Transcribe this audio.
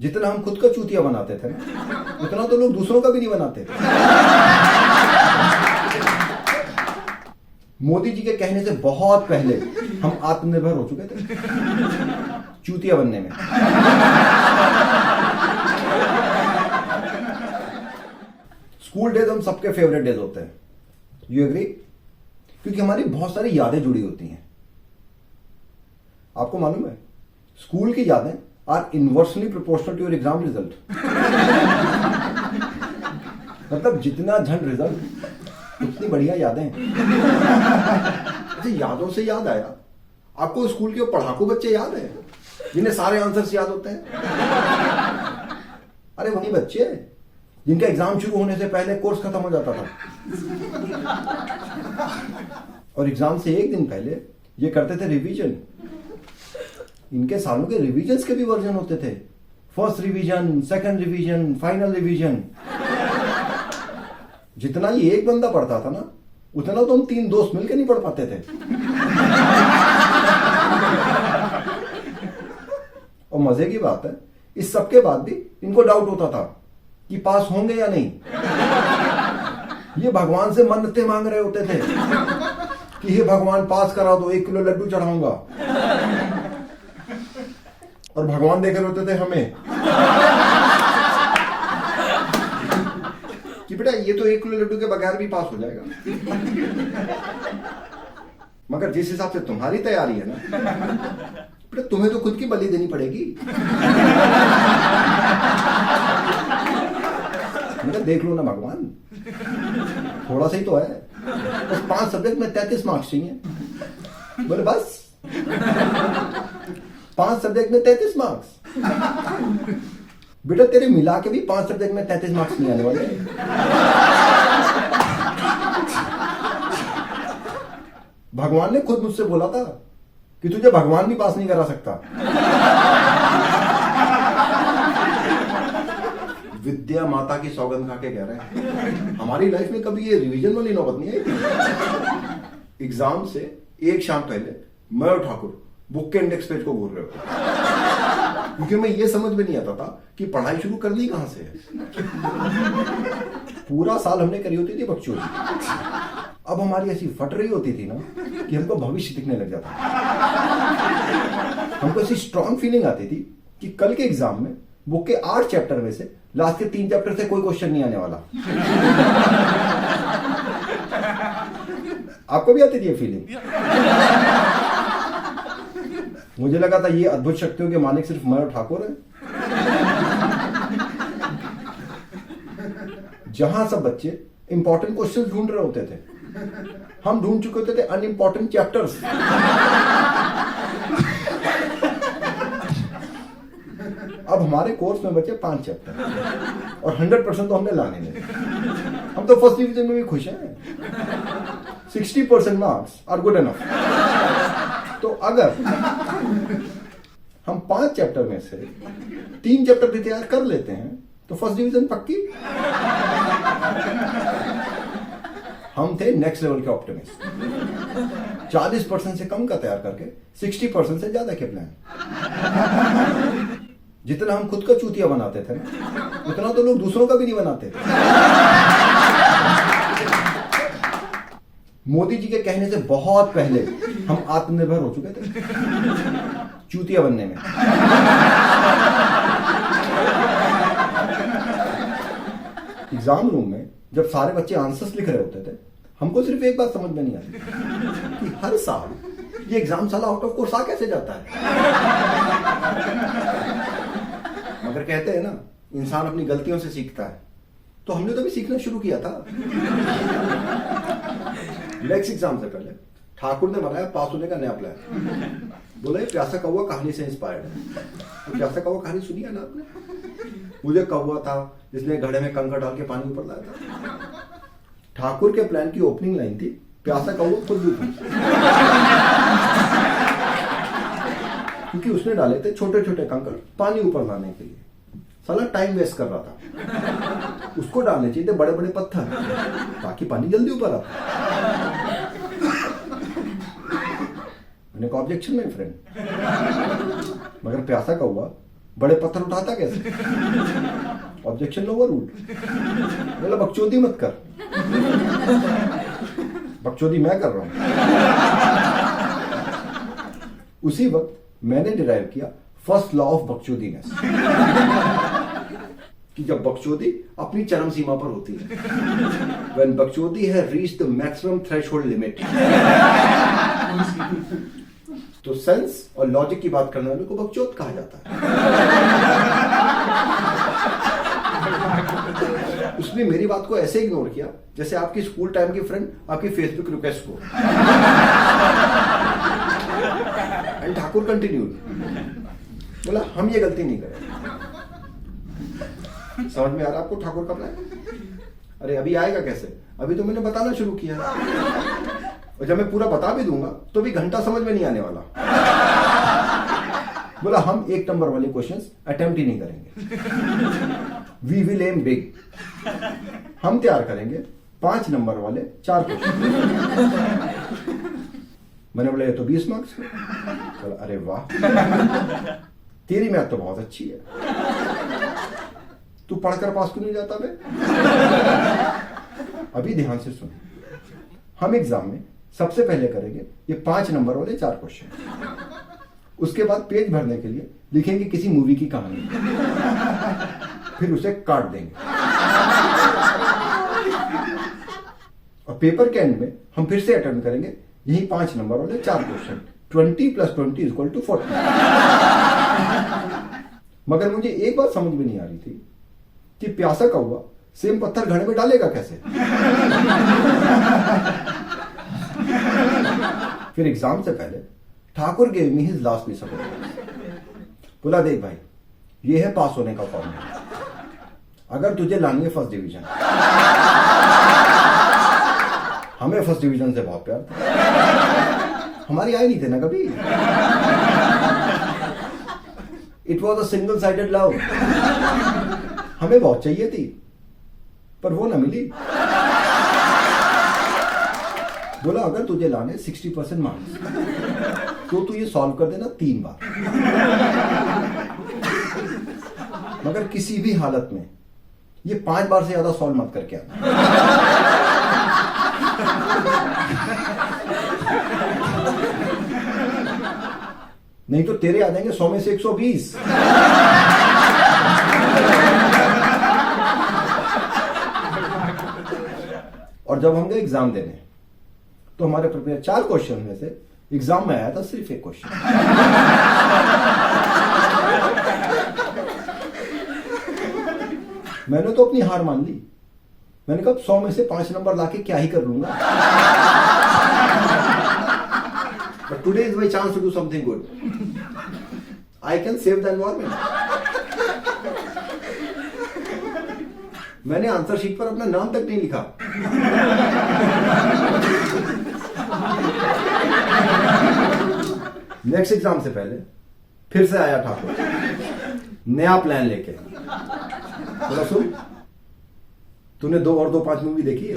जितना हम खुद का चूतिया बनाते थे ना, उतना तो लोग दूसरों का भी नहीं बनाते। मोदी जी के कहने से बहुत पहले हम आत्मनिर्भर हो चुके थे चूतिया बनने में। स्कूल डेज हम सबके फेवरेट डेज होते हैं, यू एग्री? क्योंकि हमारी बहुत सारी यादें जुड़ी होती हैं। आपको मालूम है, स्कूल की यादें are inversely proportional to your exam result. मतलब जितना झंड रिजल्ट उतनी बढ़िया यादें। अच्छा, यादों से याद आया, आपको स्कूल के पढ़ाकू बच्चे याद है जिन्हें सारे आंसर्स याद होते हैं? अरे वही बच्चे जिनका एग्जाम शुरू होने से पहले कोर्स खत्म हो जाता था, और एग्जाम से एक दिन पहले ये करते थे रिवीजन। इनके सालों के रिवीजन्स के भी वर्जन होते थे, first revision, second revision, final revision. जितना ये एक बंदा पढ़ता था ना, उतना तो हम 3 दोस्त मिलकर नहीं पढ़ पाते थे। और मजे की बात है, इस सबके बाद भी इनको डाउट होता था कि पास होंगे या नहीं। ये भगवान से मन्नतें मांग रहे होते थे कि हे भगवान पास करा दो, 1 किलो लड्डू चढ़ाऊंगा। और भगवान देख रहे होते थे हमें कि बेटा ये तो 1 किलो लड्डू के बगैर भी पास हो जाएगा, मगर जिस हिसाब से तुम्हारी तैयारी है ना बेटा, तुम्हें तो खुद की बलि देनी पड़ेगी। देख लो ना भगवान, थोड़ा सा ही तो है, बस 5 सब्जेक्ट में 33 मार्क्स चाहिए। बोले बस 5 सब्जेक्ट में 33 मार्क्स? बेटा तेरे मिला के भी 5 सब्जेक्ट में 33 मार्क्स नहीं आने वाले। भगवान ने खुद मुझसे बोला था कि तुझे भगवान भी पास नहीं करा सकता। विद्या माता की सौगंध खा के कह रहे हैं, हमारी लाइफ में कभी ये रिवीजन वाली नौबत नहीं आई। एग्जाम से एक शाम पहले मैं और ठाकुर बुक के इंडेक्स पेज को घूर रहे हो, क्योंकि मैं ये समझ में नहीं आता था कि पढ़ाई शुरू करनी कहां से है। पूरा साल हमने करी होती थी बकचोदी, अब हमारी ऐसी फट रही होती थी ना कि हमको भविष्य दिखने लग जाता। हमको ऐसी स्ट्रॉन्ग फीलिंग आती थी कि कल के एग्जाम में बुक के 8 चैप्टर में से लास्ट के 3 चैप्टर से कोई क्वेश्चन नहीं आने वाला। आपको भी आती थी ये फीलिंग? मुझे लगा था ये अद्भुत शक्तियों के मालिक सिर्फ मैं और ठाकुर है। जहां सब बच्चे इंपॉर्टेंट क्वेश्चंस ढूंढ रहे होते थे, हम ढूंढ चुके होते थे अनइंपॉर्टेंट चैप्टर्स। अब हमारे कोर्स में बचे 5 चैप्टर और 100% तो हमने लाने में। हम तो फर्स्ट डिवीजन में भी खुश हैं। 60% मार्क्स आर गुड इनफ। तो अगर हम 5 चैप्टर में से 3 चैप्टर भी तैयार कर लेते हैं तो फर्स्ट डिवीजन पक्की। हम थे नेक्स्ट लेवल के ऑप्टिमिस्ट। 40% से कम का तैयार करके 60% से ज्यादा के प्लान। जितना हम खुद का चूतिया बनाते थे ना, उतना तो लोग दूसरों का भी नहीं बनाते। मोदी जी के कहने से बहुत पहले हम आत्मनिर्भर हो चुके थे चूतिया बनने में। एग्जाम रूम में जब सारे बच्चे आंसर्स लिख रहे होते थे, हमको सिर्फ एक बात समझ में नहीं आती कि हर साल ये एग्जाम साला आउट ऑफ कोर्स आ कैसे जाता है। मगर कहते हैं ना, इंसान अपनी गलतियों से सीखता है, तो हमने तो भी सीखना शुरू किया था। नेक्स्ट एग्जाम से पहले ठाकुर ने बनाया पास होने का नया प्लान। बोले प्यासा कौवा कहानी से इंस्पायर्ड है। तो प्यासा कौवा कहानी सुनी है ना आपने? मुझे कौवा था जिसने घड़े में कंकड़ डाल के पानी ऊपर लाया था। ठाकुर के प्लान की ओपनिंग लाइन थी, प्यासा कौवा खुद भी था, क्योंकि उसने डाले थे छोटे छोटे कंकड़ पानी ऊपर लाने के लिए। साला टाइम वेस्ट कर रहा था। उसको डालने चाहिए थे बड़े बड़े पत्थर ताकि पानी जल्दी ऊपर आता। मैंने कहा ऑब्जेक्शन में फ्रेंड, मगर प्यासा कौवा बड़े पत्थर उठाता कैसे? Objection over ruled. बोला बकचोदी मत कर। बकचोदी मैं कर रहा हूं। उसी वक्त मैंने डिराइव किया फर्स्ट लॉ ऑफ बकचोदीनेस कि जब बकचोदी अपनी चरम सीमा पर होती है, व्हेन बकचोदी है reach the maximum threshold limit, तो सेंस और लॉजिक की बात करने वाले को बकचोद कहा जाता है। उसने मेरी बात को ऐसे इग्नोर किया जैसे आपकी स्कूल टाइम की फ्रेंड आपकी फेसबुक रिक्वेस्ट को। एंड ठाकुर कंटिन्यूड, बोला हम ये गलती नहीं करें। समझ में आ रहा आपको ठाकुर का प्लान? अरे अभी आएगा कैसे? अभी तो मैंने बताना शुरू किया, और जब मैं पूरा बता भी दूंगा तो भी घंटा समझ में नहीं आने वाला। बोला हम 1 नंबर वाले क्वेश्चंस अटेम्प्ट ही नहीं करेंगे। We will aim big. हम तैयार करेंगे 5 नंबर वाले 4 क्वेश्चन। मैंने बोला ये तो 20 मार्क्स। बोला अरे वाह, तेरी मैथ तो बहुत अच्छी है, तू पढ़कर पास क्यों नहीं जाता बे? अभी ध्यान से सुन, हम एग्जाम में सबसे पहले करेंगे ये 5 नंबर वाले 4 क्वेश्चन। उसके बाद पेज भरने के लिए लिखेंगे किसी मूवी की कहानी, फिर उसे काट देंगे, और पेपर के एंड में हम फिर से अटेम्प्ट करेंगे यही 5 नंबर वाले 4 क्वेश्चन। 20 + 20 = 40। मगर मुझे एक बात समझ में नहीं आ रही थी कि प्यासा कौवा सेम पत्थर घड़े में डालेगा कैसे? फिर एग्जाम से पहले Thakur gave me his last piece of advice. बोला देख भाई, ये है पास होने का फॉर्मूला। अगर तुझे लानी है फर्स्ट डिवीजन, हमें फर्स्ट डिवीजन से बहुत प्यार था, हमारी आई नहीं थे ना कभी। It was a single sided love. हमें बहुत चाहिए थी पर वो ना मिली। बोला अगर तुझे लाने 60% मार्क्स तो तू ये सॉल्व कर देना 3 बार, मगर किसी भी हालत में ये 5 बार से ज्यादा सॉल्व मत करके आना। नहीं तो तेरे आ जाएंगे 100 में से 120। और जब हम गए एग्जाम देने तो हमारे प्रिपेयर 4 क्वेश्चन में से एग्जाम में आया था सिर्फ 1 क्वेश्चन। मैंने तो अपनी हार मान ली। मैंने कहा 100 में से 5 नंबर लाके क्या ही कर लूंगा। But today is my chance to do something good. I can save the environment. मैंने आंसर शीट पर अपना नाम तक नहीं लिखा। नेक्स्ट एग्जाम से पहले फिर से आया ठाकुर नया प्लान लेके। बोला सुन, तूने 2 और 2 5 मूवी देखी है?